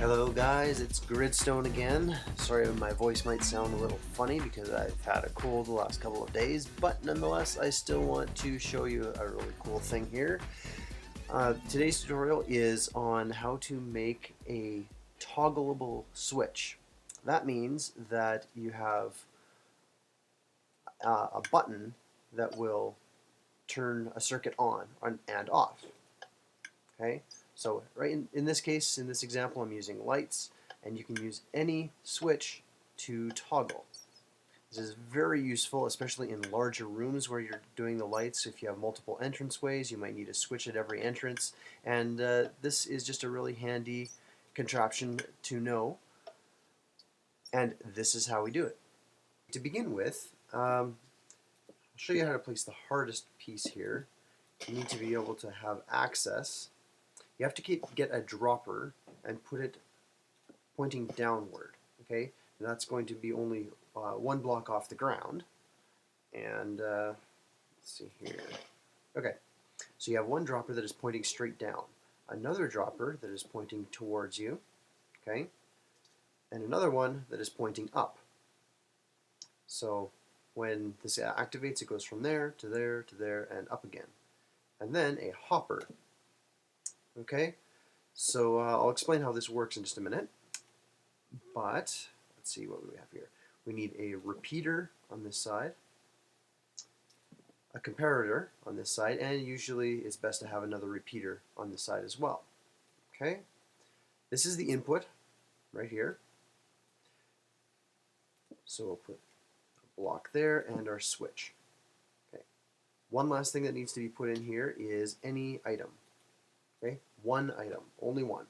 Hello guys, it's Gridstone again. Sorry my voice might sound a little funny because I've had a cold the last couple of days, but nonetheless I still want to show you a really cool thing here. Today's tutorial is on how to make a toggleable switch. That means that you have a button that will turn a circuit on and off. Okay, so right in this case, in this example, I'm using lights, and you can use any switch to toggle. This is very useful, especially in larger rooms where you're doing the lights. If you have multiple entranceways, you might need a switch at every entrance, and this is just a really handy contraption to know, and this is how we do it. To begin with, I'll show you how to place the hardest piece here. You need to be able to have access. You have to get a dropper and put it pointing downward, okay? And that's going to be only one block off the ground. And let's see here. Okay, so you have one dropper that is pointing straight down, another dropper that is pointing towards you, okay? And another one that is pointing up. So when this activates, it goes from there to there to there and up again. And then a hopper. Okay, so I'll explain how this works in just a minute, but let's see what we have here. We need a repeater on this side, a comparator on this side, and usually it's best to have another repeater on this side as well. Okay, this is the input right here. So we'll put a block there and our switch. Okay, one last thing that needs to be put in here is any item. Okay, one item, only one.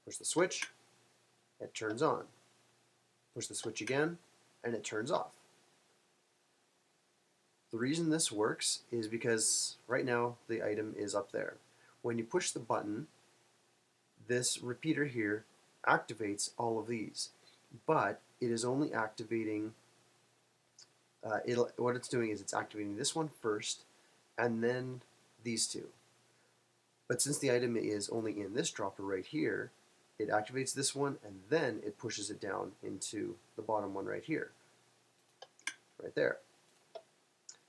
Push the switch, it turns on. Push the switch again, and it turns off. The reason this works is because right now the item is up there. When you push the button, this repeater here activates all of these, but it is only activating, what it's doing is it's activating this one first, and then these two. But since the item is only in this dropper right here, it activates this one and then it pushes it down into the bottom one right here. Right there.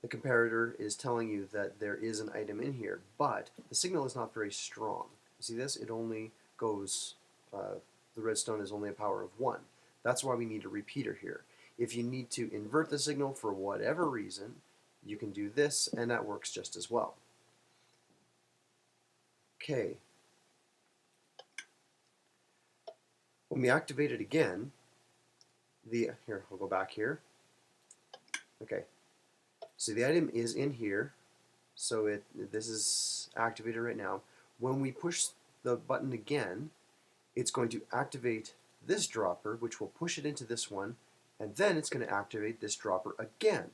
The comparator is telling you that there is an item in here, but the signal is not very strong. You see this? It only goes, the redstone is only a power of 1. That's why we need a repeater here. If you need to invert the signal for whatever reason, you can do this and that works just as well. Okay. When we activate it again, here, I'll go back here. Okay. So the item is in here, so this is activated right now. When we push the button again, it's going to activate this dropper, which will push it into this one, and then it's going to activate this dropper again.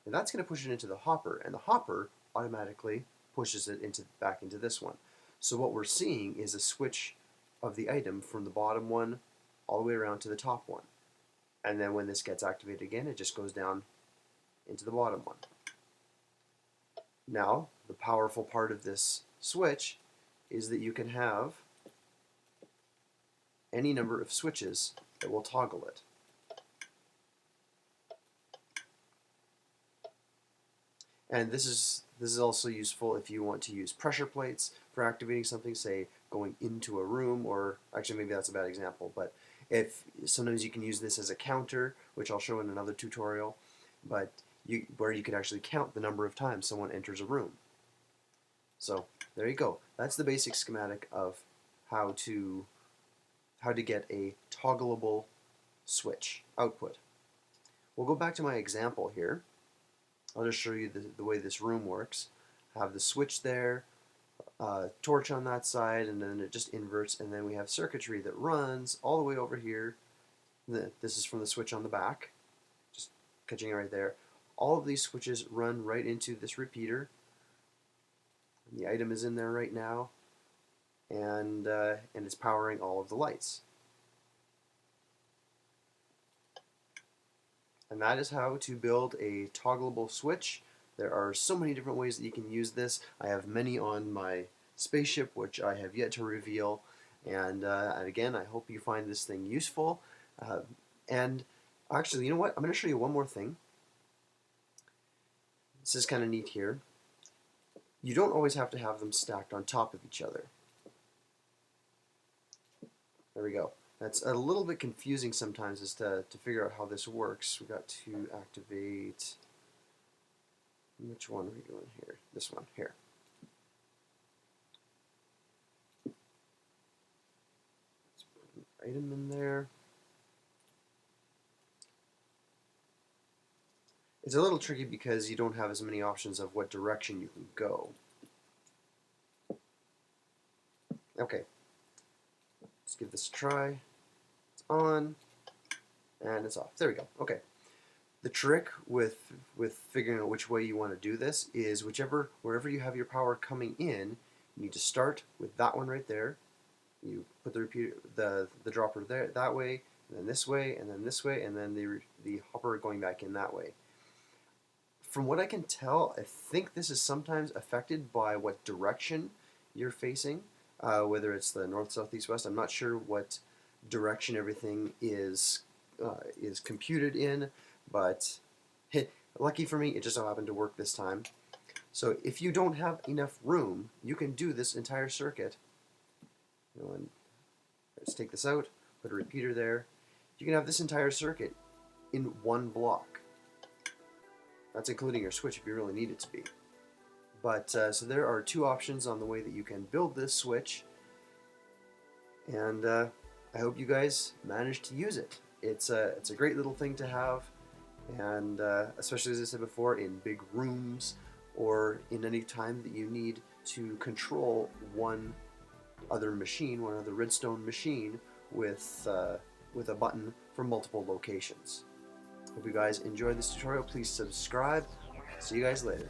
And that's going to push it into the hopper, and the hopper automatically pushes it back into this one. So what we're seeing is a switch of the item from the bottom one all the way around to the top one. And then when this gets activated again, it just goes down into the bottom one. Now, the powerful part of this switch is that you can have any number of switches that will toggle it. And this is also useful if you want to use pressure plates for activating something, say going into a room, or actually maybe that's a bad example, but if sometimes you can use this as a counter, which I'll show in another tutorial, but where you could actually count the number of times someone enters a room. So there you go. That's the basic schematic of how to get a toggleable switch output. We'll go back to my example here. I'll just show you the way this room works. I have the switch there, torch on that side, and then it just inverts, and then we have circuitry that runs all the way over here. This is from the switch on the back, just catching it right there. All of these switches run right into this repeater. And the item is in there right now, and it's powering all of the lights. And that is how to build a toggleable switch. There are so many different ways that you can use this. I have many on my spaceship, which I have yet to reveal, And again, I hope you find this thing useful. And actually, you know what? I'm going to show you one more thing. This is kind of neat here. You don't always have to have them stacked on top of each other. There we go. That's a little bit confusing sometimes as to figure out how this works. We got to activate, which one are we doing here? This one, here. Let's put an item in there. It's a little tricky because you don't have as many options of what direction you can go. Okay, let's give this a try. It's on, and it's off. There we go. Okay. The trick with figuring out which way you want to do this is wherever you have your power coming in, you need to start with that one right there. You put the repeater, the dropper there that way, and then this way, and then this way, and then the hopper going back in that way. From what I can tell, I think this is sometimes affected by what direction you're facing, whether it's the north, south, east, west. I'm not sure what direction everything is computed in, but lucky for me, it just so happened to work this time. So if you don't have enough room, you can do this entire circuit. Let's take this out, put a repeater there. You can have this entire circuit in one block. That's including your switch if you really need it to be. But so there are two options on the way that you can build this switch, and I hope you guys manage to use it. It's a great little thing to have, and especially as I said before, in big rooms or in any time that you need to control one other machine, one other redstone machine with a button for multiple locations. Hope you guys enjoyed this tutorial. Please subscribe. See you guys later.